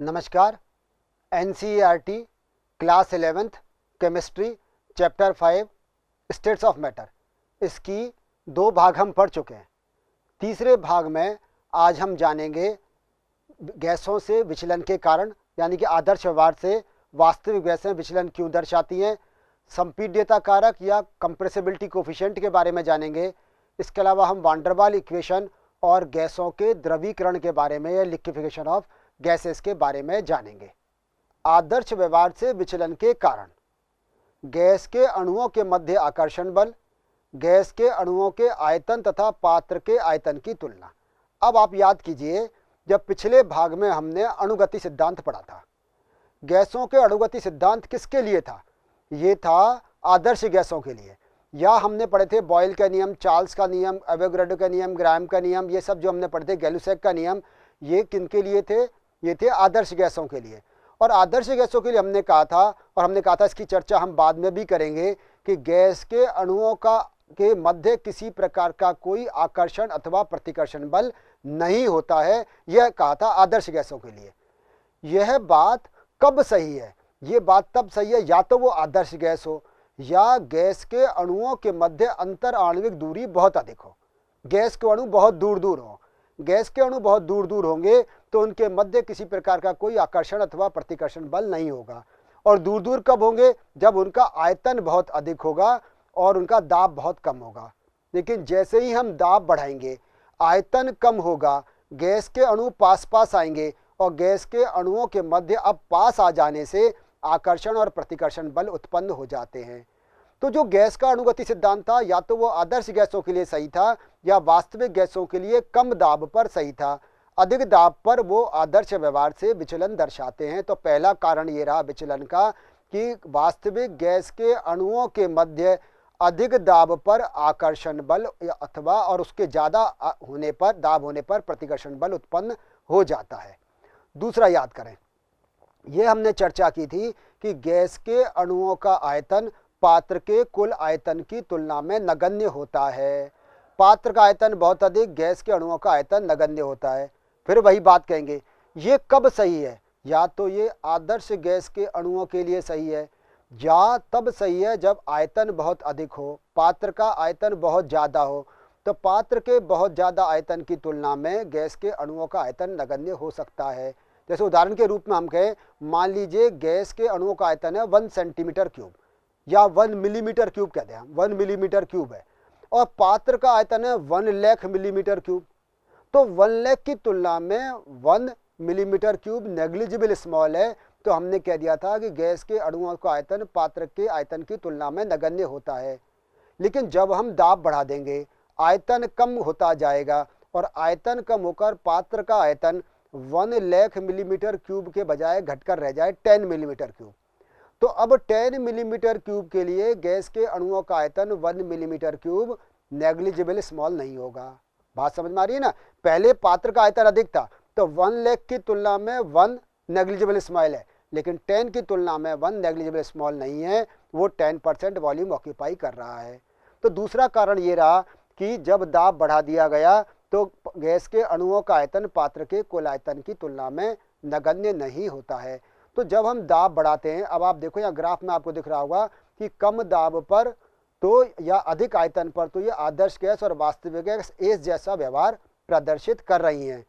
नमस्कार। NCERT class 11th chemistry chapter 5 states of matter, इसकी 2 भाग हम पढ़ चुके हैं। तीसरे भाग में आज हम जानेंगे गैसों से विचलन के कारण, यानी कि आदर्श व्यवहार से वास्तविक गैसें विचलन क्यों दर्शाती हैं। संपीड्यता कारक या कंप्रेसिबिलिटी कोफिशिएंट के बारे में जानेंगे। इसके अलावा हम वान डेर वाल इक्वेशन और गैसों के द्रवीकरण के बारे में या लिक्विफिकेशन ऑफ गैसेस के बारे में जानेंगे। आदर्श व्यवहार से विचलन के कारण, गैस के अणुओं के मध्य आकर्षण बल, गैस के अणुओं के आयतन तथा पात्र के आयतन की तुलना। अब आप याद कीजिए, जब पिछले भाग में हमने अणुगति सिद्धांत पढ़ा था, गैसों के अणुगति सिद्धांत किसके लिए था? ये था आदर्श गैसों के लिए। या हमने पढ़े थे बॉयल का नियम, चार्ल्स का नियम, एवोगैड्रो का नियम, ग्राहम का नियम, ये सब जो हमने पढ़े थे, गैलुसैक का नियम, ये किनके लिए थे? ये थे आदर्श गैसों के लिए। और आदर्श गैसों के लिए हमने कहा था, और हमने कहा था इसकी चर्चा हम बाद में भी करेंगे, कि गैस के अणुओं के मध्य किसी प्रकार का कोई आकर्षण अथवा प्रतिकर्षण बल नहीं होता है। यह कहा था आदर्श गैसों के लिए। यह बात कब सही है? ये बात तब सही है या तो वो आदर्श गैस हो या गैस के अणुओं के मध्य अंतर आणविक दूरी बहुत अधिक हो। गैस के अणु बहुत दूर दूर हो। गैस के अणु बहुत दूर दूर होंगे तो उनके मध्य किसी प्रकार का कोई आकर्षण अथवा प्रतिकर्षण बल नहीं होगा। और दूर दूर कब होंगे? जब उनका आयतन बहुत अधिक होगा और उनका दाब बहुत कम होगा। लेकिन जैसे ही हम दाब बढ़ाएंगे, आयतन कम होगा, गैस के अणु पास पास आएंगे और गैस के अणुओं के मध्य अब पास आ जाने से आकर्षण और प्रतिकर्षण बल उत्पन्न हो जाते हैं। तो जो गैस का अणुगति सिद्धांत था, या तो वो आदर्श गैसों के लिए सही था या वास्तविक गैसों के लिए कम दाब पर सही था। अधिक दाब पर वो आदर्श व्यवहार से विचलन दर्शाते हैं। तो पहला कारण ये रहा विचलन का कि वास्तविक गैस के अणुओं के मध्य अधिक दाब पर आकर्षण बल अथवा और उसके ज़्यादा होने पर, दाब होने पर प्रतिकर्षण बल उत्पन्न हो जाता है। दूसरा याद करें, ये हमने चर्चा की थी कि गैस के अणुओं का आयतन पात्र के कुल आयतन की तुलना में नगण्य होता है। पात्र का आयतन बहुत अधिक, गैस के अणुओं का आयतन नगण्य होता है। फिर वही बात कहेंगे, ये कब सही है? या तो ये आदर्श गैस के अणुओं के लिए सही है, या तब सही है जब आयतन बहुत अधिक हो, पात्र का आयतन बहुत ज़्यादा हो। तो पात्र के बहुत ज़्यादा आयतन की तुलना में गैस के अणुओं का आयतन नगण्य हो सकता है। जैसे उदाहरण के रूप में हम कहें, मान लीजिए गैस के अणुओं का आयतन है 1 सेंटीमीटर क्यूब या 1 मिलीमीटर क्यूब कहते हैं, 1 मिलीमीटर क्यूब है, और पात्र का आयतन है 1 लाख मिलीमीटर क्यूब। तो 1 लाख की तुलना में 1 मिलीमीटर क्यूब नेग्लिजिबल स्मॉल है। तो हमने कह दिया था कि गैस के अणुओं का आयतन पात्र के आयतन की तुलना में नगण्य होता है। लेकिन जब हम दाब बढ़ा देंगे, आयतन कम होता जाएगा और आयतन कम होकर पात्र का आयतन 1 लाख मिलीमीटर क्यूब के बजाय घटकर रह जाए 10 मिलीमीटर क्यूब। तो अब 10 मिलीमीटर क्यूब के लिए गैस के अणुओं का आयतन 1 मिलीमीटर क्यूब नेग्लिजिबल स्मॉल नहीं होगा। बात समझ में आ रही है ना? पहले पात्र का आयतन अधिक था तो 1 लाख की तुलना में 1 नेग्लिजिबल स्मॉल है, लेकिन 10 की तुलना में 1 नेग्लिजिबल स्मॉल नहीं है, वो 10% वॉल्यूम ऑक्यूपाई कर रहा है। तो दूसरा कारण ये रहा कि जब दाब बढ़ा दिया गया तो गैस के अणुओं का आयतन पात्र के कुल आयतन की तुलना में नगण्य नहीं होता है। तो जब हम दाब बढ़ाते हैं, अब आप देखो यहाँ ग्राफ में आपको दिख रहा होगा कि कम दाब पर तो या अधिक आयतन पर तो ये आदर्श गैस और वास्तविक गैस एक जैसा व्यवहार प्रदर्शित कर रही हैं।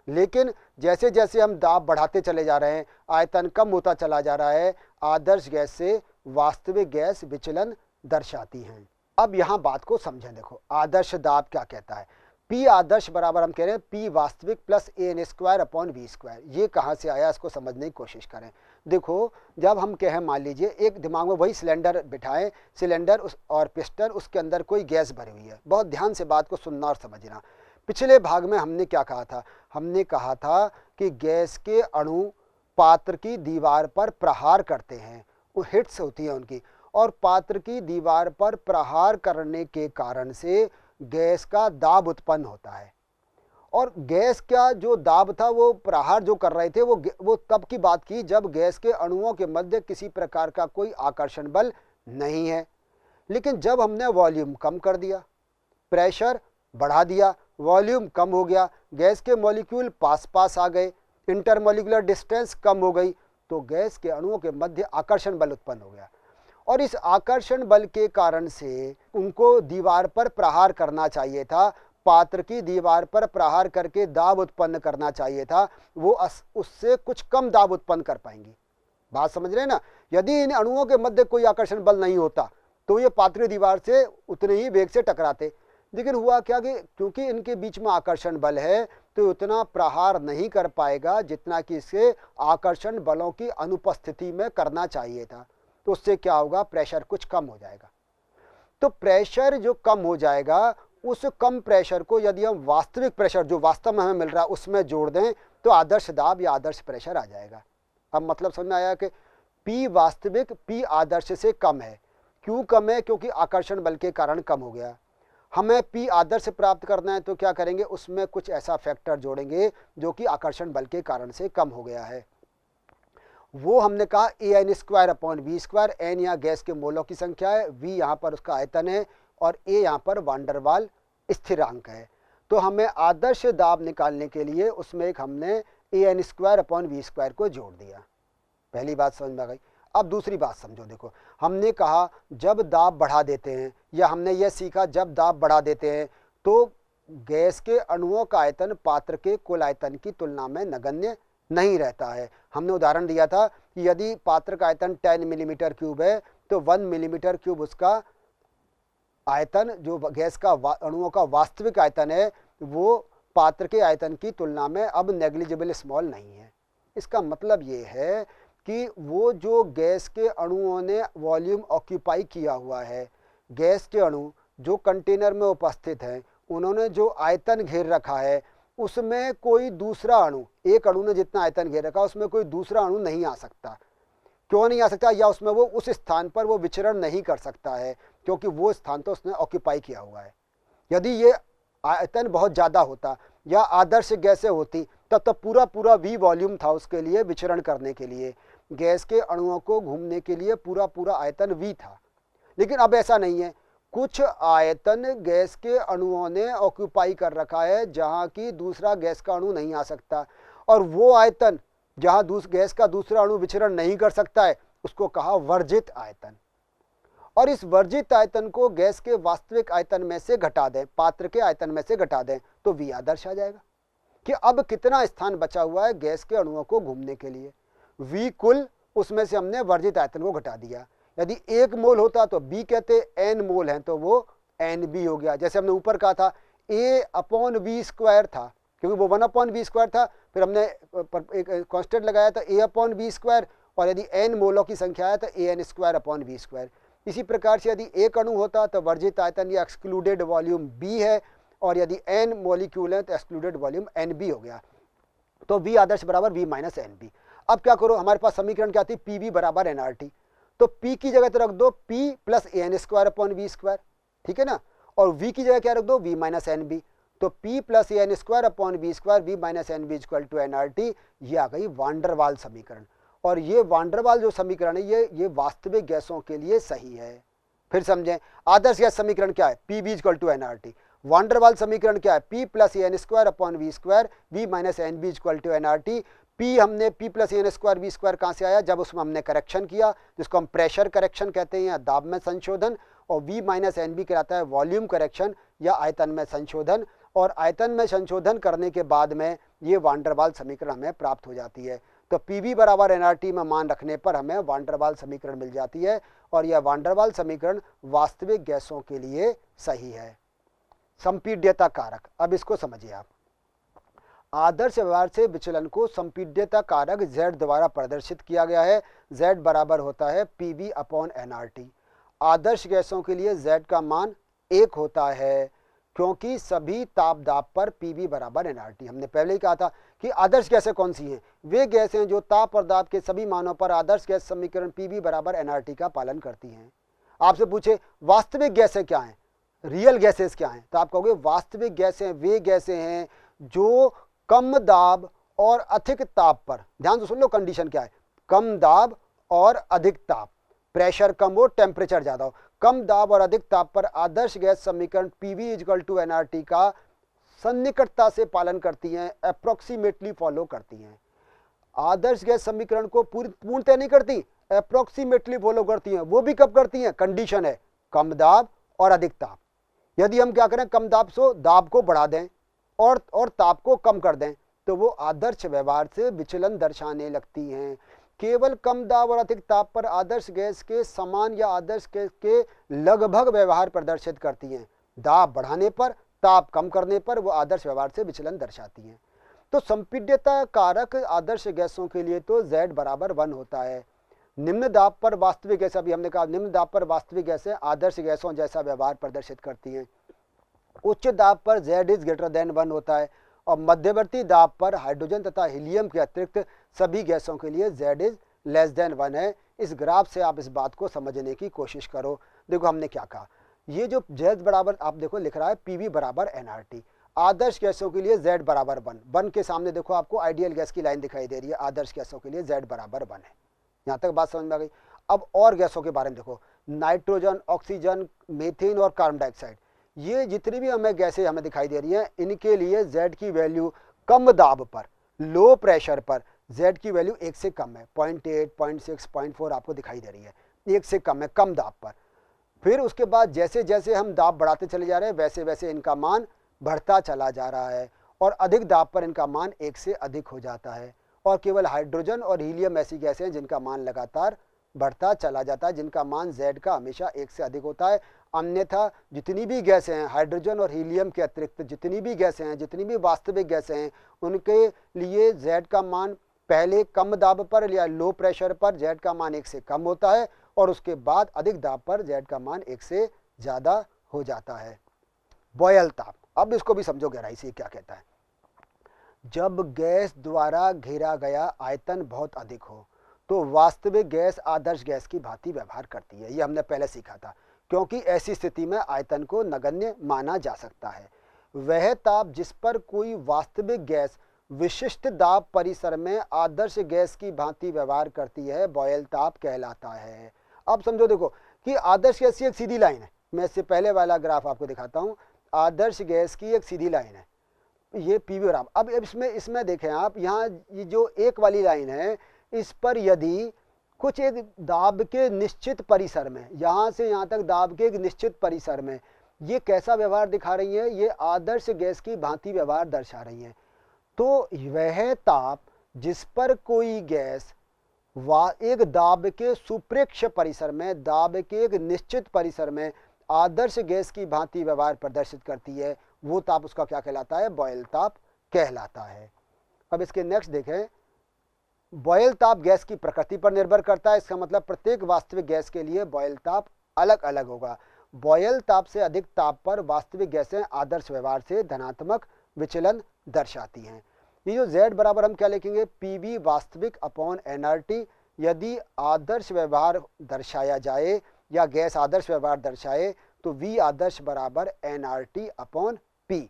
लेकिन जैसे जैसे हम दाब बढ़ाते चले जा रहे हैं, आयतन कम होता चला जा रहा है, आदर्श गैस से वास्तविक गैस विचलन दर्शाती हैं। अब यहाँ बात को समझें। देखो आदर्श दाब क्या कहता है। P आदर्श बराबर हम कह रहे हैं P वास्तविक प्लस AN²/V²। ये कहाँ से आया, इसको समझने की कोशिश करें। देखो जब हम कहें, मान लीजिए एक दिमाग में वही सिलेंडर बिठाएं, सिलेंडर और पिस्टन, उसके अंदर कोई गैस भरी हुई है। बहुत ध्यान से बात को सुनना और समझना। पिछले भाग में हमने क्या कहा था? हमने कहा था कि गैस के अणु पात्र की दीवार पर प्रहार करते हैं, वो हिट्स होती हैं उनकी, और पात्र की दीवार पर प्रहार करने के कारण से गैस का दाब उत्पन्न होता है। और गैस का जो दाब था, वो प्रहार जो कर रहे थे, वो तब की बात की जब गैस के अणुओं के मध्य किसी प्रकार का कोई आकर्षण बल नहीं है। लेकिन जब हमने वॉल्यूम कम कर दिया, प्रेशर बढ़ा दिया, वॉल्यूम कम हो गया, गैस के मॉलिक्यूल पास पास आ गए, इंटरमोलिकुलर डिस्टेंस कम हो गई तो गैस के अणुओं के मध्य आकर्षण बल उत्पन्न हो गया, और इस आकर्षण बल के कारण से उनको दीवार पर प्रहार करना चाहिए था, पात्र की दीवार पर प्रहार करके दाब उत्पन्न करना चाहिए था, वो उससे कुछ कम दाब उत्पन्न कर पाएंगी। बात समझ रहे हैं ना। यदि इन अणुओं के मध्य कोई आकर्षण बल नहीं होता तो ये पात्रीय दीवार से उतने ही वेग से टकराते, लेकिन हुआ क्या कि क्योंकि इनके बीच में आकर्षण बल है तो उतना प्रहार नहीं कर पाएगा जितना कि इसे आकर्षण बलों की अनुपस्थिति में करना चाहिए था। तो उससे क्या होगा, प्रेशर कुछ कम हो जाएगा। तो प्रेशर जो कम हो जाएगा, उस कम प्रेशर को यदि हम वास्तविक प्रेशर जो वास्तव में हमें मिल रहा है उसमें जोड़ दें तो आदर्श दाब या आदर्श प्रेशर आ जाएगा। अब मतलब समझ में आया कि P वास्तविक P आदर्श से कम है। क्यों कम है? क्योंकि आकर्षण बल के कारण कम हो गया। हमें P आदर्श प्राप्त करना है तो क्या करेंगे, उसमें कुछ ऐसा फैक्टर जोड़ेंगे जो कि आकर्षण बल के कारण से कम हो गया है। वो हमने कहा AN²/V²। N यहाँ गैस के मोलों की संख्या है, V यहाँ पर उसका आयतन है और A यहाँ पर वांडरवाल स्थिरांक है। तो हमें आदर्श दाब निकालने के लिए उसमें एक हमने AN²/V² को जोड़ दिया। पहली बात समझ में आ गई। अब दूसरी बात समझो। देखो, हमने कहा जब दाब बढ़ा देते हैं, या हमने यह सीखा जब दाब बढ़ा देते हैं तो गैस के अणुओं का आयतन पात्र के कुल आयतन की तुलना में नगण्य नहीं रहता है। हमने उदाहरण दिया था कि यदि पात्र का आयतन 10 मिलीमीटर क्यूब है तो 1 मिलीमीटर क्यूब उसका आयतन, जो गैस का अणुओं का वास्तविक आयतन है, वो पात्र के आयतन की तुलना में अब नेग्लिजिबल स्मॉल नहीं है। इसका मतलब ये है कि वो जो गैस के अणुओं ने वॉल्यूम ऑक्यूपाई किया हुआ है, गैस के अणु जो कंटेनर में उपस्थित हैं, उन्होंने जो आयतन घेर रखा है उसमें कोई दूसरा अणु, एक अणु ने जितना आयतन घेर रखा उसमें कोई दूसरा अणु नहीं आ सकता। क्यों नहीं आ सकता? या उसमें वो उस स्थान पर वो विचरण नहीं कर सकता है क्योंकि वो स्थान तो उसने ऑक्यूपाई किया हुआ है। यदि ये आयतन बहुत ज़्यादा होता या आदर्श गैसें होती तब तो पूरा V वॉल्यूम था उसके लिए विचरण करने के लिए, गैस के अणुओं को घूमने के लिए पूरा आयतन V था। लेकिन अब ऐसा नहीं है। कुछ आयतन गैस के अणुओं ने ऑक्यूपाई कर रखा है जहाँ की दूसरा गैस का अणु नहीं आ सकता, और वो आयतन जहाँ गैस का दूसरा अणु विचरण नहीं कर सकता है उसको कहा वर्जित आयतन। और इस वर्जित आयतन को गैस के वास्तविक आयतन में से घटा दें, पात्र के आयतन में से घटा दें तो V आदर्श आ जाएगा कि अब कितना स्थान बचा हुआ है गैस के अणुओं को घूमने के लिए। V कुल, उसमें से हमने वर्जित आयतन को घटा दिया। यदि 1 मोल होता तो B कहते, N मोल हैं तो वो NB हो गया। जैसे हमने ऊपर कहा था A/V² था, क्योंकि वो 1/V² था, फिर हमने एक कांस्टेंट लगाया था A/V², और यदि N मोलों की संख्या है तो AN²/V²। इसी प्रकार से यदि एक अणु होता तो वर्जित आयतन या एक्सक्लूडेड वॉल्यूम B है, और यदि N मॉलिक्यूल है तो एक्सक्लूडेड वॉल्यूम NB हो गया। तो V आदर्श बराबर V - NB। अब क्या करो, हमारे पास समीकरण क्या थी, PV बराबर nRT। तो P की जगह तो रख दो P + AN²/V², ठीक है ना, और V की जगह क्या रख दो, V - NB। तो P + AN²/V², V - NB = nRT। ये आ गई वांडरवाल समीकरण। और ये वांडरवाल जो समीकरण है ये वास्तविक गैसों के लिए सही है। फिर समझें, आदर्श गैस समीकरण क्या है, PV = nRT। वांडरवाल समीकरण क्या है, P + AN²/V², V - NB = nRT। P हमने P + AN²/V² कहाँ से आया, जब उसमें हमने करेक्शन किया, जिसको हम प्रेशर करेक्शन कहते हैं या दाब में संशोधन, और V - NB कहलाता है वॉल्यूम करेक्शन या आयतन में संशोधन। और आयतन में संशोधन करने के बाद में ये वांडरवाल समीकरण हमें प्राप्त हो जाती है। तो PV बराबर nRT में मान रखने पर हमें वांडरवाल समीकरण मिल जाती है, और यह वांडरवाल समीकरण वास्तविक गैसों के लिए सही है। संपीड्यता कारक, अब इसको समझिए आप। आदर्श व्यवहार से विचलन को संपीड्यता कारक Z द्वारा प्रदर्शित किया गया है। Z बराबर होता है PV/nRT। आदर्श गैसों के लिए Z का मान 1 होता है क्योंकि सभी ताप दाब पर PV बराबर nRT। हमने पहले ही कहा था कि आदर्श गैसें कौन सी हैं, वे गैसें हैं जो ताप और दाब के सभी मानों पर आदर्श गैस समीकरण PV बराबर nRT का पालन करती हैं। आपसे पूछे वास्तविक गैसें क्या हैं, रियल गैसेस क्या हैं, तो आप कहोगे वास्तविक गैसें वे गैसें हैं जो कम दाब और अधिक ताप पर, ध्यान से सुन लो कंडीशन क्या है, कम दाब और अधिक ताप, प्रेशर कम हो टेम्परेचर ज़्यादा हो, कम दाब और अधिक ताप पर आदर्श गैस समीकरण PV = nRT का सन्निकटता से पालन करती हैं, अप्रोक्सीमेटली फॉलो करती हैं। आदर्श गैस समीकरण को पूर्णतः नहीं करती, अप्रोक्सीमेटली फॉलो करती हैं। वो भी कब करती हैं? कंडीशन है कम दाब और अधिक ताप। यदि हम क्या करें, कम दाब से दाब को बढ़ा दें और ताप को कम कर दें तो वो आदर्श व्यवहार से विचलन दर्शाने लगती हैं। केवल कम दाब और अधिक ताप पर आदर्श गैस के समान या आदर्श गैस के लगभग व्यवहार प्रदर्शित करती हैं। दाब बढ़ाने पर, ताप कम करने पर वो आदर्श व्यवहार से विचलन दर्शाती हैं। तो संपीड्यता कारक आदर्श गैसों के लिए तो Z बराबर 1 होता है। निम्न दाब पर वास्तविक गैस, अभी हमने कहा निम्न दाब पर वास्तविक गैसें आदर्श गैसों जैसा व्यवहार प्रदर्शित करती हैं। उच्च दाब पर Z इज ग्रेटर देन 1 होता है और मध्यवर्ती दाब पर हाइड्रोजन तथा हीलियम के अतिरिक्त सभी गैसों के लिए Z इज लेस देन 1 है। इस ग्राफ से आप इस बात को समझने की कोशिश करो। देखो हमने क्या कहा, ये जो Z बराबर आप देखो लिख रहा है PV बराबर nRT, आदर्श गैसों के लिए Z बराबर 1 के सामने देखो आपको आइडियल गैस की लाइन दिखाई दे रही है। आदर्श गैसों के लिए Z बराबर 1 है। यहाँ तक बात समझ में आ गई। अब और गैसों के बारे में देखो, नाइट्रोजन, ऑक्सीजन, मीथेन और कार्बन डाइऑक्साइड, ये जितनी भी हमें गैसें हमें दिखाई दे रही हैं, इनके लिए Z की वैल्यू कम दाब पर, लो प्रेशर पर Z की वैल्यू 1 से कम है। 0.8, 0.6, 0.4 आपको दिखाई दे रही है, 1 से कम है कम दाब पर। फिर उसके बाद जैसे जैसे हम दाब बढ़ाते चले जा रहे हैं वैसे वैसे इनका मान बढ़ता चला जा रहा है और अधिक दाब पर इनका मान 1 से अधिक हो जाता है। और केवल हाइड्रोजन और हीलियम ऐसी गैसें हैं जिनका मान लगातार बढ़ता चला जाता है, जिनका मान Z का हमेशा 1 से अधिक होता है। अन्यथा जितनी भी गैसें हैं, हाइड्रोजन और हीलियम के अतिरिक्त जितनी भी गैसें हैं, जितनी भी वास्तविक गैसें हैं, उनके लिए Z का मान पहले कम दाब पर या लो प्रेशर पर Z का मान 1 से कम होता है और उसके बाद अधिक दाब पर Z का मान 1 से ज़्यादा हो जाता है। बॉयल ताप, अब इसको भी समझो गहराई से क्या कहता है। जब गैस द्वारा घेरा गया आयतन बहुत अधिक हो तो वास्तविक गैस आदर्श गैस की भांति व्यवहार करती है। ये हमने पहले सीखा था, क्योंकि ऐसी स्थिति में आयतन को नगण्य माना जा सकता है। वह ताप जिस पर कोई वास्तविक गैस विशिष्ट दाब परिसर में आदर्श गैस की भांति व्यवहार करती है, बॉयल ताप कहलाता है। अब समझो देखो कि आदर्श गैस की एक सीधी लाइन है। मैं इससे पहले वाला ग्राफ आपको दिखाता हूँ। आदर्श गैस की एक सीधी लाइन है, ये PV ग्राफ। अब इसमें देखें आप, यहाँ ये जो एक वाली लाइन है, इस पर यदि कुछ एक दाब के निश्चित परिसर में, यहाँ से यहाँ तक दाब के एक निश्चित परिसर में ये कैसा व्यवहार दिखा रही है, ये आदर्श गैस की भांति व्यवहार दर्शा रही है। तो वह ताप जिस पर कोई गैस एक दाब के सुप्रेक्ष परिसर में, दाब के एक निश्चित परिसर में आदर्श गैस की भांति व्यवहार प्रदर्शित करती है, वो ताप उसका क्या कहलाता है? बॉयल ताप कहलाता है। अब इसके नेक्स्ट देखें, बॉयल ताप गैस की प्रकृति पर निर्भर करता है। इसका मतलब प्रत्येक वास्तविक गैस के लिए बॉयल ताप अलग अलग होगा। बॉयल ताप से अधिक ताप पर वास्तविक गैसें आदर्श व्यवहार से धनात्मक विचलन दर्शाती हैं। ये जो Z बराबर हम क्या लिखेंगे? PV वास्तविक अपॉन nRT। यदि आदर्श व्यवहार दर्शाया जाए या गैस आदर्श व्यवहार दर्शाए तो V आदर्श बराबर nRT अपॉन P।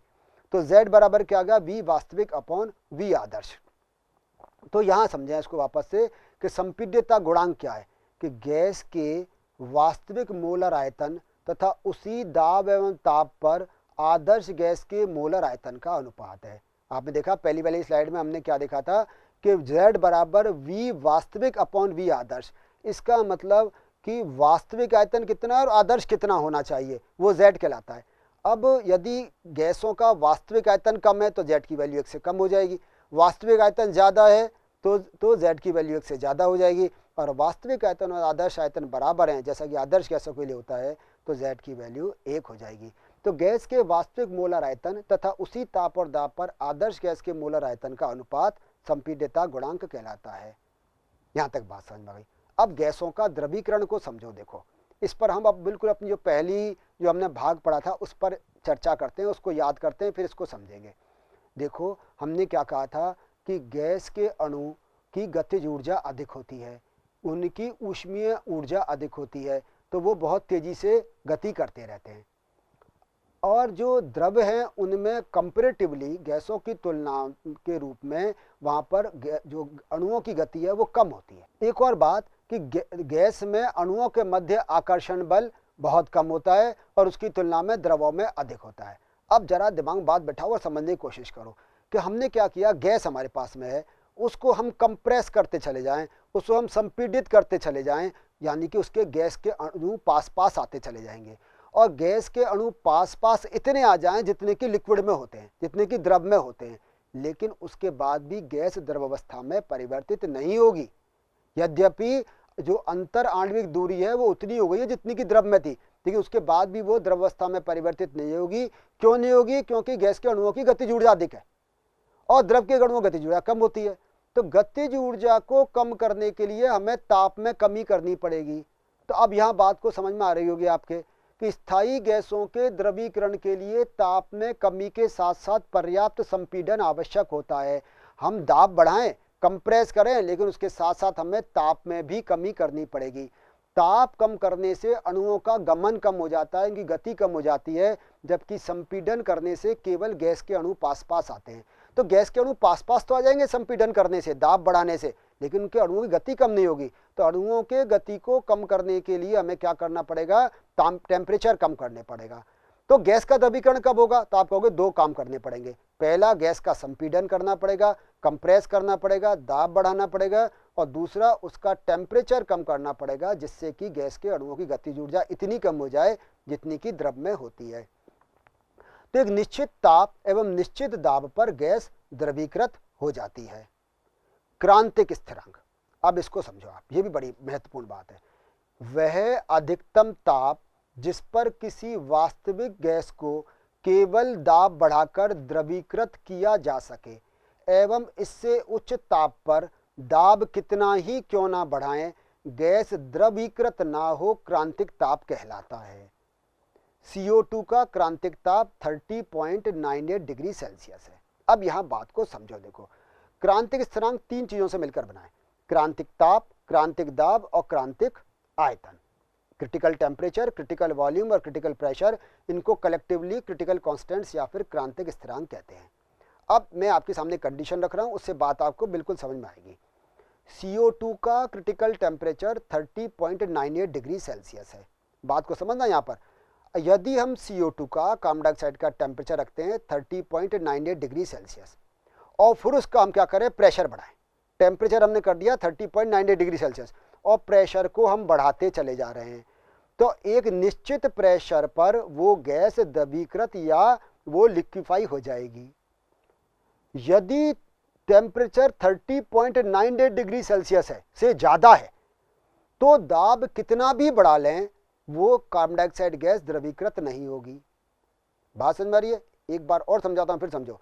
तो Z बराबर क्या आ गया? V वास्तविक अपॉन V आदर्श। तो यहाँ समझें इसको वापस से कि संपीड्यता गुणांक क्या है कि गैस के वास्तविक मोलर आयतन तथा उसी दाब एवं ताप पर आदर्श गैस के मोलर आयतन का अनुपात है। आपने देखा पहली वाली स्लाइड में हमने क्या देखा था कि Z बराबर V वास्तविक अपॉन V आदर्श। इसका मतलब कि वास्तविक आयतन कितना और आदर्श कितना होना चाहिए, वो Z कहलाता है। अब यदि गैसों का वास्तविक आयतन कम है तो Z की वैल्यू 1 से कम हो जाएगी, वास्तविक आयतन ज़्यादा है तो Z की वैल्यू 1 से ज़्यादा हो जाएगी, और वास्तविक आयतन और आदर्श आयतन बराबर हैं जैसा कि आदर्श गैसों के लिए होता है तो Z की वैल्यू 1 हो जाएगी। तो गैस के वास्तविक मोलर आयतन तथा उसी ताप और दाब पर आदर्श गैस के मोलर आयतन का अनुपात संपीड्यता गुणांक कहलाता है। यहाँ तक बात समझ में आ गई। अब गैसों का द्रवीकरण को समझो। देखो इस पर हम अब बिल्कुल अपनी जो हमने भाग पढ़ा था उस पर चर्चा करते हैं, उसको याद करते हैं, फिर इसको समझेंगे। देखो हमने क्या कहा था कि गैस के अणु की गतिज ऊर्जा अधिक होती है, उनकी ऊष्मीय ऊर्जा अधिक होती है, तो वो बहुत तेज़ी से गति करते रहते हैं। और जो द्रव हैं उनमें कंपैरेटिवली गैसों की तुलना के रूप में वहाँ पर जो अणुओं की गति है वो कम होती है। एक और बात कि गैस में अणुओं के मध्य आकर्षण बल बहुत कम होता है और उसकी तुलना में द्रवों में अधिक होता है। अब जरा दिमाग बात बैठाओ और समझने की कोशिश करो कि हमने क्या किया, गैस हमारे पास में है, उसको हम कंप्रेस करते चले जाएं, उसको हम संपीड़ित करते चले जाएं, यानी कि उसके गैस के अणु पास पास आते चले जाएंगे और गैस के अणु पास पास इतने आ जाएं जितने कि लिक्विड में होते हैं, जितने कि द्रव में होते हैं, लेकिन उसके बाद भी गैस द्रव अवस्था में परिवर्तित नहीं होगी। यद्यपि जो अंतर आणविक दूरी है वो उतनी हो गई है जितनी कि द्रव में थी, लेकिन उसके बाद भी वो द्रव अवस्था में परिवर्तित नहीं होगी। क्यों नहीं होगी? क्योंकि गैस के अणुओं की गतिज ऊर्जा अधिक है और द्रव के अणुओं की गतिज ऊर्जा कम होती है। तो गतिज ऊर्जा को कम करने के लिए हमें ताप में कमी करनी पड़ेगी। तो अब यहाँ बात को समझ में आ रही होगी आपके कि स्थायी गैसों के द्रवीकरण के लिए ताप में कमी के साथ साथ पर्याप्त संपीड़न आवश्यक होता है। हम दाब बढ़ाएं, कंप्रेस करें, लेकिन उसके साथ साथ हमें ताप में भी कमी करनी पड़ेगी। ताप कम करने से अणुओं का गमन कम हो जाता है, इनकी गति कम हो जाती है, जबकि संपीड़न करने से केवल गैस के अणु पास पास आते हैं। तो गैस के अणु पास पास तो आ जाएंगे संपीड़न करने से, दाब बढ़ाने से, लेकिन उनके अणुओं की गति कम नहीं होगी। तो अणुओं के गति को कम करने के लिए हमें क्या करना पड़ेगा? टेम्परेचर कम करने पड़ेगा। तो गैस का द्रवीकरण कब होगा? तो आप कहोगे दो काम करने पड़ेंगे। पहला, गैस का संपीड़न करना पड़ेगा, कंप्रेस करना पड़ेगा, दाब बढ़ाना पड़ेगा, और दूसरा उसका टेम्परेचर कम करना पड़ेगा, जिससे कि गैस के अणुओं की गतिज ऊर्जा इतनी कम हो जाए जितनी कि द्रव में होती है। तो एक निश्चित ताप एवं निश्चित दाब पर गैस द्रवीकृत हो जाती है। क्रांतिक स्थिरांक, अब इसको समझो आप, ये भी बड़ी महत्वपूर्ण बात है। वह अधिकतम ताप जिस पर किसी वास्तविक गैस को केवल दाब बढ़ाकर द्रवीकृत किया जा सके एवं इससे उच्च ताप पर दाब कितना ही क्यों ना बढ़ाएं, गैस द्रवीकृत ना हो, क्रांतिक ताप कहलाता है। CO2 का क्रांतिक ताप 30.98 डिग्री सेल्सियस है। अब यहाँ बात को समझो, देखो क्रांतिक स्थिरांक तीन चीजों से मिलकर बना है: क्रांतिक ताप, क्रांतिक दाब और क्रांतिक आयतन। क्रिटिकल टेम्परेचर, क्रिटिकल वॉल्यूम और क्रिटिकल प्रेशर, इनको कलेक्टिवली क्रिटिकल कांस्टेंट्स या फिर क्रांतिक स्थिरांक कहते हैं। अब मैं आपके सामने कंडीशन रख रहा हूं, उससे बात आपको बिल्कुल समझ में आएगी। CO2 का क्रिटिकल टेम्परेचर 30.98 डिग्री सेल्सियस है। बात को समझना, यहाँ पर यदि हम CO2 का, कार्बन डाइऑक्साइड का टेम्परेचर रखते हैं 30.98 डिग्री सेल्सियस और फिर उसका हम क्या करें, प्रेशर बढ़ाएं। टेम्परेचर हमने कर दिया 30.98 डिग्री सेल्सियस और प्रेशर को हम बढ़ाते चले जा रहे हैं, तो एक निश्चित प्रेशर पर वो गैस द्रवीकृत या वो लिक्विफाई हो जाएगी। यदि टेम्परेचर 30.98 डिग्री सेल्सियस है से ज़्यादा है तो दाब कितना भी बढ़ा लें वो कार्बन डाइऑक्साइड गैस द्रवीकृत नहीं होगी। बात समझ में आ रही है? एक बार और समझाता हूं, फिर समझो।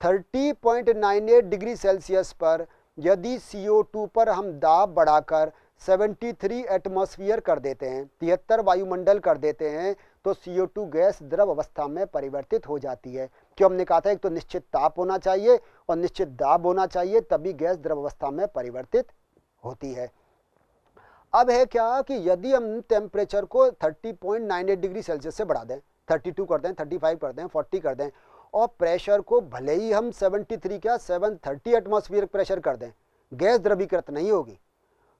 30.98 डिग्री सेल्सियस पर यदि CO2 पर हम दाब बढ़ाकर 73 एटमॉस्फेयर कर देते हैं, 73 वायुमंडल कर देते हैं, तो CO2 गैस द्रव अवस्था में परिवर्तित हो जाती है। क्यों? हमने कहा था एक तो निश्चित ताप होना चाहिए और निश्चित दाब होना चाहिए, तभी गैस द्रव अवस्था में परिवर्तित होती है। अब है क्या कि यदि हम टेम्परेचर को 30.98 डिग्री सेल्सियस से बढ़ा दें, 32 कर दें, 35 कर दें, 40 कर दें, और प्रेशर को भले ही हम 73 क्या 730 एटमॉस्फेयर प्रेशर कर दें, गैस द्रवीकृत नहीं होगी।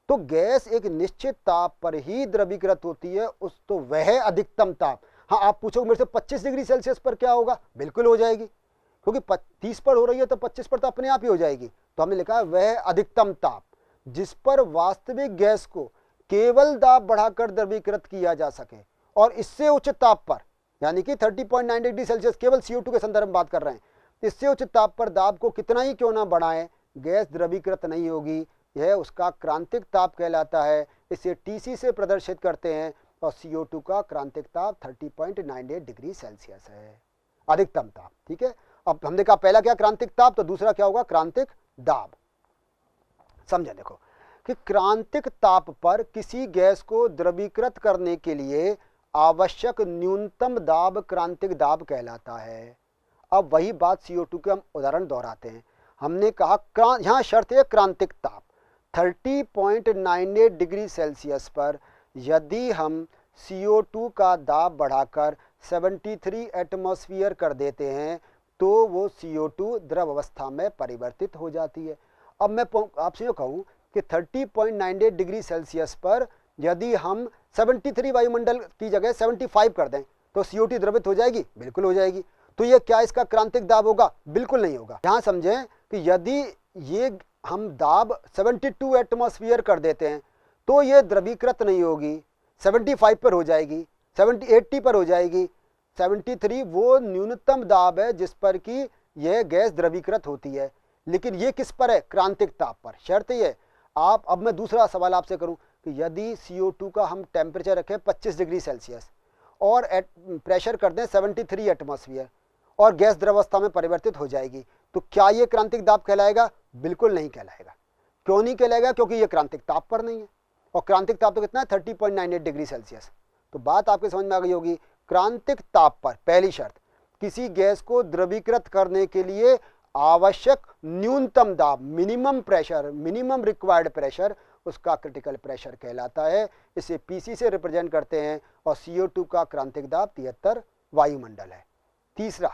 तो गैस एक निश्चित ताप पर ही द्रवीकृत होती है, उस तो वह अधिकतम ताप। हाँ, आप पूछोगे मेरे से 25 डिग्री सेल्सियस पर क्या होगा? बिल्कुल हो जाएगी, क्योंकि 30 पर हो रही है तो 25 पर तो अपने आप ही हो जाएगी। तो हमने लिखा है वह अधिकतम ताप जिस पर वास्तविक गैस को केवल दाब बढ़ाकर द्रवीकृत किया जा सके और इससे उच्च ताप पर, यानी कि 30.9 डिग्री सेल्सियस, केवल CO2 के संदर्भ में बात कर रहे हैं, इससे उच्च ताप पर दाब को कितना ही क्यों ना बढ़ाएं, गैस द्रवीकृत नहीं होगी। यह उसका क्रांतिक ताप कहलाता है। इसे TC से प्रदर्शित करते हैं और CO2 का क्रांतिक ताप 30.98 डिग्री सेल्सियस है, अधिकतम ताप। ठीक है, अब हमने कहा पहला क्या क्रांतिक ताप, तो दूसरा क्या होगा क्रांतिक दाब। समझे? देखो कि क्रांतिक ताप पर किसी गैस को द्रवीकृत करने के लिए आवश्यक न्यूनतम दाब क्रांतिक दाब कहलाता है। अब वही बात CO2 के हम उदाहरण दोहराते हैं। हमने कहा यहाँ शर्त है क्रांतिक ताप 30.98 डिग्री सेल्सियस पर यदि हम CO2 का दाब बढ़ाकर 73 एटमॉस्फेयर कर देते हैं तो वो CO2 द्रव अवस्था में परिवर्तित हो जाती है। अब मैं आपसे यूँ कहूँ कि 30.98 डिग्री सेल्सियस पर यदि हम 73 वायुमंडल की जगह 75 कर दें तो CO2 द्रवित हो जाएगी? बिल्कुल हो जाएगी। तो ये क्या इसका क्रांतिक दाब होगा? बिल्कुल नहीं होगा। यहाँ समझें कि यदि ये हम दाब 72 एटमॉस्फेयर कर देते हैं तो ये द्रवीकृत नहीं होगी, 75 पर हो जाएगी, 80 पर हो जाएगी। 73 वो न्यूनतम दाब है जिस पर कि यह गैस द्रवीकृत होती है। लेकिन ये किस पर है? क्रांतिक ताप पर। शर्त ये आप, अब मैं दूसरा सवाल आपसे करूं कि यदि CO2 का हम टेम्परेचर रखें 25 डिग्री सेल्सियस और प्रेशर कर दें 73 एटमॉस्फेयर और गैस द्रवावस्था में परिवर्तित हो जाएगी, तो क्या ये क्रांतिक दाब कहलाएगा? बिल्कुल नहीं कहलाएगा। क्यों नहीं कहलाएगा? क्योंकि ये क्रांतिक ताप पर नहीं है, और क्रांतिक ताप तो कितना है? 30.98 डिग्री सेल्सियस। तो बात आपके समझ में आ गई होगी। क्रांतिक ताप पर पहली शर्त, किसी गैस को द्रवीकृत करने के लिए आवश्यक न्यूनतम दाब, minimum pressure, minimum required pressure, उसका क्रिटिकल प्रेशर कहलाता है। इसे PC से रिप्रेजेंट करते हैं और CO2 का क्रांतिक दाब 73 वायुमंडल है। तीसरा,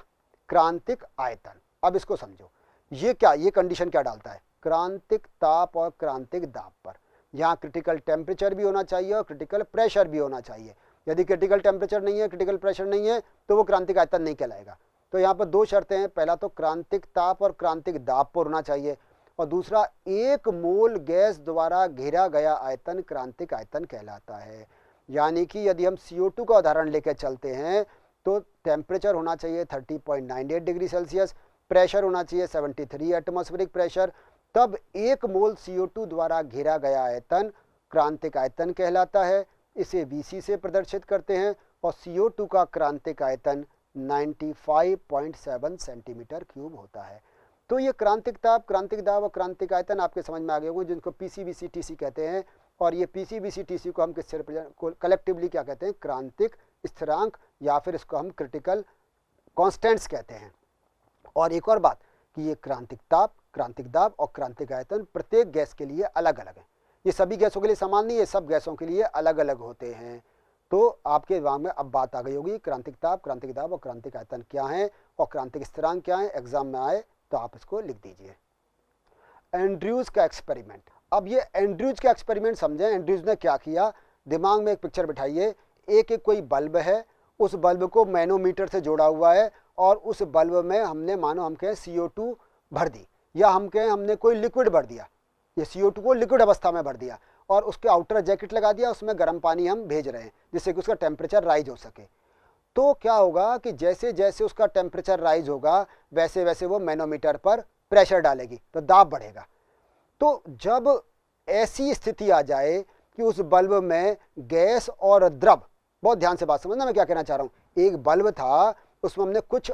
क्रांतिक आयतन। अब इसको समझो, ये क्या, ये कंडीशन क्या डालता है? क्रांतिक ताप और क्रांतिक दाब पर यहाँ क्रिटिकल टेम्परेचर भी होना चाहिए और क्रिटिकल प्रेशर भी होना चाहिए। यदि क्रिटिकल टेम्परेचर नहीं है, क्रिटिकल प्रेशर नहीं है, तो वो क्रांतिक आयतन नहीं कहलाएगा। तो यहाँ पर दो शर्तें हैं, पहला तो क्रांतिक ताप और क्रांतिक दाब पर होना चाहिए, और दूसरा 1 मोल गैस द्वारा घेरा गया आयतन क्रांतिक आयतन कहलाता है। यानी कि यदि हम CO2 का उदाहरण लेकर चलते हैं तो टेम्परेचर होना चाहिए 30.98 डिग्री सेल्सियस, प्रेशर होना चाहिए 73 एटमॉस्फेरिक प्रेशर, तब 1 मोल CO2 द्वारा घेरा गया आयतन क्रांतिक आयतन कहलाता है। इसे VC से प्रदर्शित करते हैं और CO2 का क्रांतिक आयतन 95.7 सेंटीमीटर क्यूब होता है। तो ये क्रांतिक ताप, क्रांतिक दाब और क्रांतिक आयतन आपके समझ में आ गए होंगे, जिनको PC, VC, TC कहते हैं। और ये PC, VC, TC को हम किससे रिप्रेजेंट, कलेक्टिवली क्या कहते हैं? क्रांतिक स्थिरांक, या फिर इसको हम क्रिटिकल कॉन्स्टेंट्स कहते हैं। और एक और बात कि ये क्रांतिक ताप, क्रांतिक दाब और क्रांतिक आयतन प्रत्येक गैस के लिए अलग अलग है। ये सभी गैसों के लिए समान नहीं है, सब गैसों के लिए अलग अलग होते हैं। तो आपके दिमाग में अब बात आ गई होगी क्रांतिक ताप, क्रांतिक दाब और क्रांतिक आयतन क्या है और क्रांतिक स्थिरांक क्या है। एग्जाम में आए तो आप इसको लिख दीजिए। एंड्रयूज का एक्सपेरिमेंट। अब ये एंड्रयूज का एक्सपेरिमेंट समझें। एंड्रयूज ने क्या किया, दिमाग में एक पिक्चर बिठाइए, एक कोई बल्ब है, उस बल्ब को मैनोमीटर से जोड़ा हुआ है और उस बल्ब में हमने, मानो हम कहें CO2 भर दी, या हम कहें हमने कोई लिक्विड भर दिया, ये CO2 को लिक्विड अवस्था में भर दिया और उसके आउटर जैकेट लगा दिया, उसमें गर्म पानी हम भेज रहे हैं जिससे कि उसका टेम्परेचर राइज हो सके। तो क्या होगा कि जैसे जैसे उसका टेम्परेचर राइज होगा वैसे वैसे वो मैनोमीटर पर प्रेशर डालेगी तो दाब बढ़ेगा। तो जब ऐसी स्थिति आ जाए कि उस बल्ब में गैस और द्रव, बहुत ध्यान से बात समझना मैं क्या कहना चाह रहा हूँ, एक बल्ब था उसमें हमने कुछ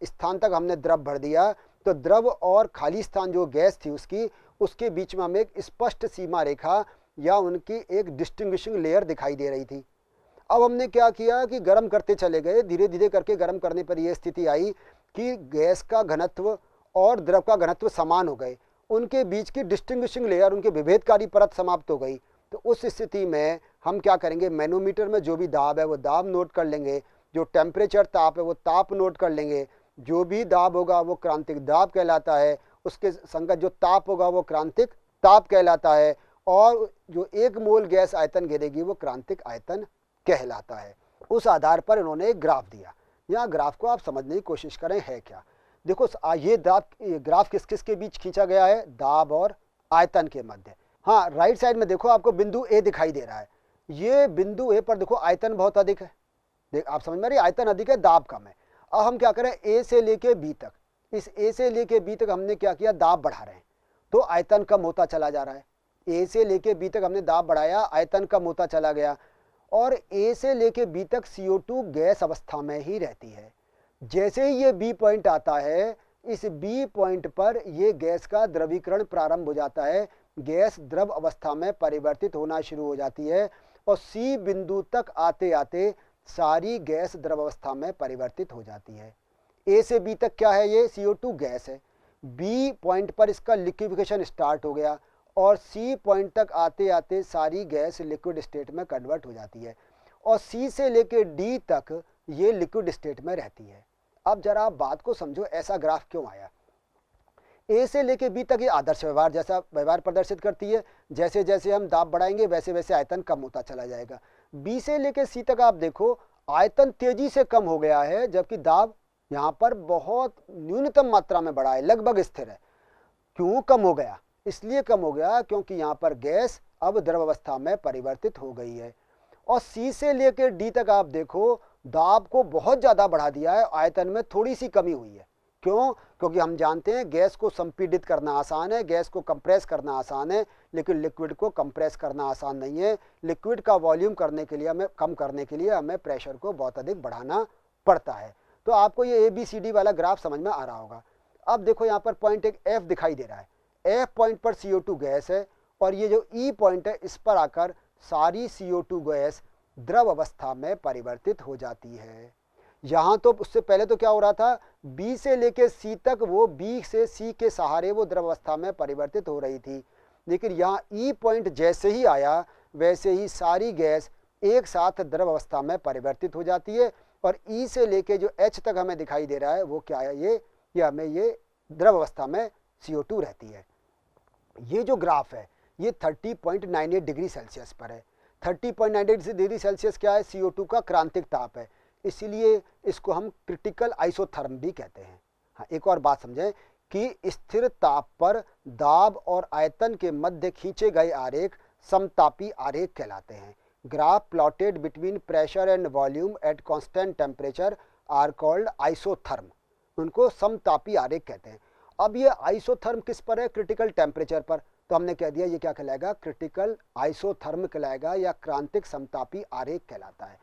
स्थान तक हमने द्रव भर दिया, तो द्रव और खाली स्थान जो गैस थी उसके बीच में हमें एक स्पष्ट सीमा रेखा या उनकी एक डिस्टिंग्विशिंग लेयर दिखाई दे रही थी। अब हमने क्या किया कि गर्म करते चले गए, धीरे धीरे करके गर्म करने पर यह स्थिति आई कि गैस का घनत्व और द्रव का घनत्व समान हो गए, उनके बीच की डिस्टिंग्विशिंग लेयर, उनकी विभेदकारी परत समाप्त हो गई। तो उस स्थिति में हम क्या करेंगे, मैनोमीटर में जो भी दाब है वो दाब नोट कर लेंगे, जो टेम्परेचर ताप है वो ताप नोट कर लेंगे, जो भी दाब होगा वो क्रांतिक दाब कहलाता है, उसके संगत जो ताप होगा वो क्रांतिक ताप कहलाता है, और जो 1 मोल गैस आयतन घेरेगी वो क्रांतिक आयतन कहलाता है। उस आधार पर इन्होंने एक ग्राफ दिया। यहाँ ग्राफ को आप समझने की कोशिश करें है क्या। देखो ये ग्राफ किस किस के बीच खींचा गया है, दाब और आयतन के मध्य। हाँ, राइट साइड में देखो आपको बिंदु A दिखाई दे रहा है, ये बिंदु A पर देखो आयतन बहुत अधिक है, आप समझ में आ रही है, आयतन अधिक है, दाब कम है। अब हम क्या करें, A से लेके B तक, इस A से लेके B तक हमने क्या किया, दाब बढ़ा रहे हैं, तो आयतन कम होता चला जा रहा है। A से लेके B तक हमने दाब बढ़ाया, आयतन कम होता चला गया, और A से लेके B तक CO2 गैस अवस्था में ही रहती है। जैसे ही ये B पॉइंट आता है, इस B पॉइंट पर ये गैस का द्रवीकरण प्रारंभ हो जाता है, गैस द्रव अवस्था में परिवर्तित होना शुरू हो जाती है, और C बिंदु तक आते आते सारी गैस द्रव अवस्था में परिवर्तित हो जाती है। A से B तक क्या है, ये CO2 गैस है, B पॉइंट पर इसका लिक्विफिकेशन स्टार्ट हो गया, और C पॉइंट तक आते आते सारी गैस लिक्विड स्टेट में कन्वर्ट हो जाती है, और C से लेके D तक ये लिक्विड स्टेट में रहती है। अब जरा आप बात को समझो, ऐसा ग्राफ क्यों आया। A से लेके B तक ये आदर्श व्यवहार जैसा व्यवहार प्रदर्शित करती है, जैसे जैसे हम दाब बढ़ाएंगे वैसे वैसे आयतन कम होता चला जाएगा। B से लेके C तक आप देखो आयतन तेजी से कम हो गया है, जबकि दाब यहाँ पर बहुत न्यूनतम मात्रा में बढ़ा है, लगभग स्थिर है। क्यों कम हो गया, इसलिए कम हो गया क्योंकि यहाँ पर गैस अब द्रव अवस्था में परिवर्तित हो गई है। और सी से लेकर डी तक आप देखो दाब को बहुत ज़्यादा बढ़ा दिया है, आयतन में थोड़ी सी कमी हुई है। क्यों? क्योंकि हम जानते हैं गैस को संपीड़ित करना आसान है, गैस को कंप्रेस करना आसान है, लेकिन लिक्विड को कंप्रेस करना आसान नहीं है। लिक्विड का वॉल्यूम करने के लिए हमें कम करने के लिए हमें प्रेशर को बहुत अधिक बढ़ाना पड़ता है। तो आपको ये ABCD वाला ग्राफ समझ में आ रहा होगा। अब देखो यहाँ पर पॉइंट एक F दिखाई दे रहा है। F पॉइंट पर CO2 गैस है और ये जो E पॉइंट है इस पर आकर सारी CO2 गैस द्रव अवस्था में परिवर्तित हो जाती है। यहाँ तो उससे पहले तो क्या हो रहा था, B से लेके C तक वो B से C के सहारे वो द्रव अवस्था में परिवर्तित हो रही थी, लेकिन यहाँ E पॉइंट जैसे ही आया वैसे ही सारी गैस एक साथ द्रव अवस्था में परिवर्तित हो जाती है। और E से लेके जो H तक हमें दिखाई दे रहा है वो क्या है, ये हमें ये द्रव अवस्था में CO2 रहती है। ये जो ग्राफ है ये 30.98 डिग्री सेल्सियस पर है। 30.98 डिग्री सेल्सियस क्या है, CO2 का क्रांतिक ताप है, इसलिए इसको हम क्रिटिकल आइसोथर्म भी कहते हैं। हाँ, एक और बात समझें कि स्थिर ताप पर दाब और आयतन के मध्य खींचे गए आरेख समतापी आरेख कहलाते हैं। Graph plotted between pressure and volume at constant temperature are called isotherm. उनको समतापी आरेख कहते हैं। अब ये आइसोथर्म किस पर है, क्रिटिकल टेम्परेचर पर, तो हमने कह दिया ये क्या कहलाएगा, क्रिटिकल आइसोथर्म कहलाएगा या क्रांतिक समतापी आरेख कहलाता है।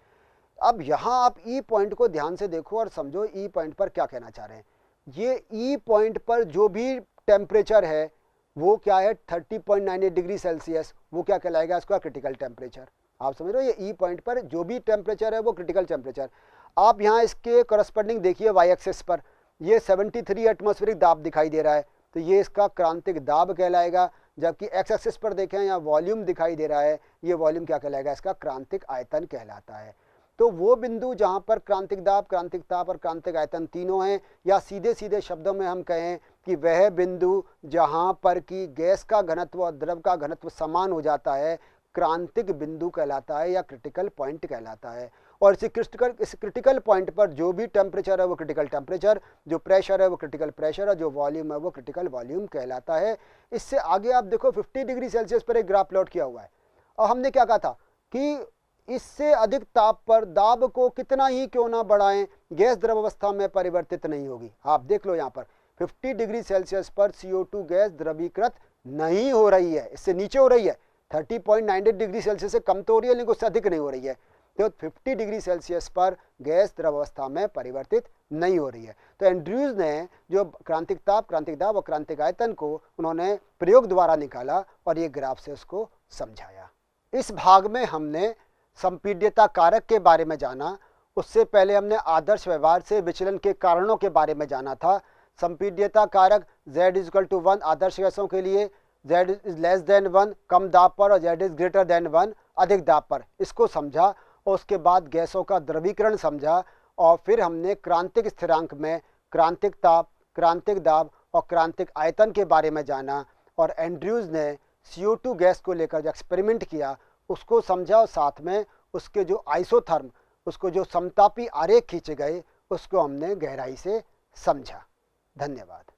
अब यहाँ आप E पॉइंट को ध्यान से देखो और समझो E पॉइंट पर क्या कहना चाह रहे हैं। ये E पॉइंट पर जो भी टेम्परेचर है वो क्या है, 30.98 डिग्री सेल्सियस, वो क्या कहलाएगा, इसका क्रिटिकल टेम्परेचर। आप समझ रहे हो, ये E पॉइंट पर जो भी टेम्परेचर है वो क्रिटिकल टेम्परेचर। आप यहाँ इसके करस्पॉन्डिंग देखिए वाई एक्सिस पर ये 73 एटमॉस्फेरिक दाब दिखाई दे रहा है, तो ये इसका क्रांतिक दाब कहलाएगा। जबकि एक्स एक्सिस पर देखें यहाँ वॉल्यूम दिखाई दे रहा है, ये वॉल्यूम क्या कहलाएगा, इसका क्रांतिक आयतन कहलाता है। तो वो बिंदु जहाँ पर क्रांतिक दाब, क्रांतिक ताप और क्रांतिक आयतन तीनों हैं, या सीधे सीधे शब्दों में हम कहें कि वह बिंदु जहाँ पर कि गैस का घनत्व और द्रव का घनत्व समान हो जाता है, क्रांतिक बिंदु कहलाता है या क्रिटिकल पॉइंट कहलाता है। और इस क्रिटिकल पॉइंट पर जो भी टेम्परेचर है वो क्रिटिकल टेम्परेचर, जो प्रेशर है वो क्रिटिकल प्रेशर और जो वॉल्यूम है वो क्रिटिकल वॉल्यूम कहलाता है। इससे आगे आप देखो 50 डिग्री सेल्सियस पर एक ग्राफ प्लॉट किया हुआ है, और हमने क्या कहा था कि इससे अधिक ताप पर दाब को कितना ही क्यों ना बढ़ाएं, गैस द्रव अवस्था में परिवर्तित नहीं होगी। आप देख लो यहाँ पर 50 डिग्री सेल्सियस पर CO2 गैस द्रवीकृत नहीं हो रही है, इससे नीचे हो रही है। 30.98 डिग्री सेल्सियस से कम तो हो रही है लेकिन उससे अधिक नहीं हो रही है। तो 50 डिग्री सेल्सियस पर गैस द्रव अवस्था में परिवर्तित नहीं हो रही है। तो एंड्रयूज ने जो क्रांतिक ताप, क्रांतिक दाब और क्रांतिक आयतन को उन्होंने प्रयोग द्वारा निकाला और ये ग्राफ से उसको समझाया। इस भाग में हमने संपीड्यता कारक के बारे में जाना। उससे पहले हमने आदर्श व्यवहार से विचलन के कारणों के बारे में जाना था। संपीड्यता कारक Z=1 आदर्श गैसों के लिए, Z=1 कम दाब पर और Z=1 अधिक दाब पर, इसको समझा। और उसके बाद गैसों का द्रवीकरण समझा और फिर हमने क्रांतिक स्थिरांक में क्रांतिक ताप, क्रांतिक दाब और क्रांतिक आयतन के बारे में जाना। और एंड्रयूज ने CO2 गैस को लेकर जो एक्सपेरिमेंट किया उसको समझा, और साथ में उसके जो आइसोथर्म, उसको जो समतापी आरेख खींचे गए उसको हमने गहराई से समझा। धन्यवाद।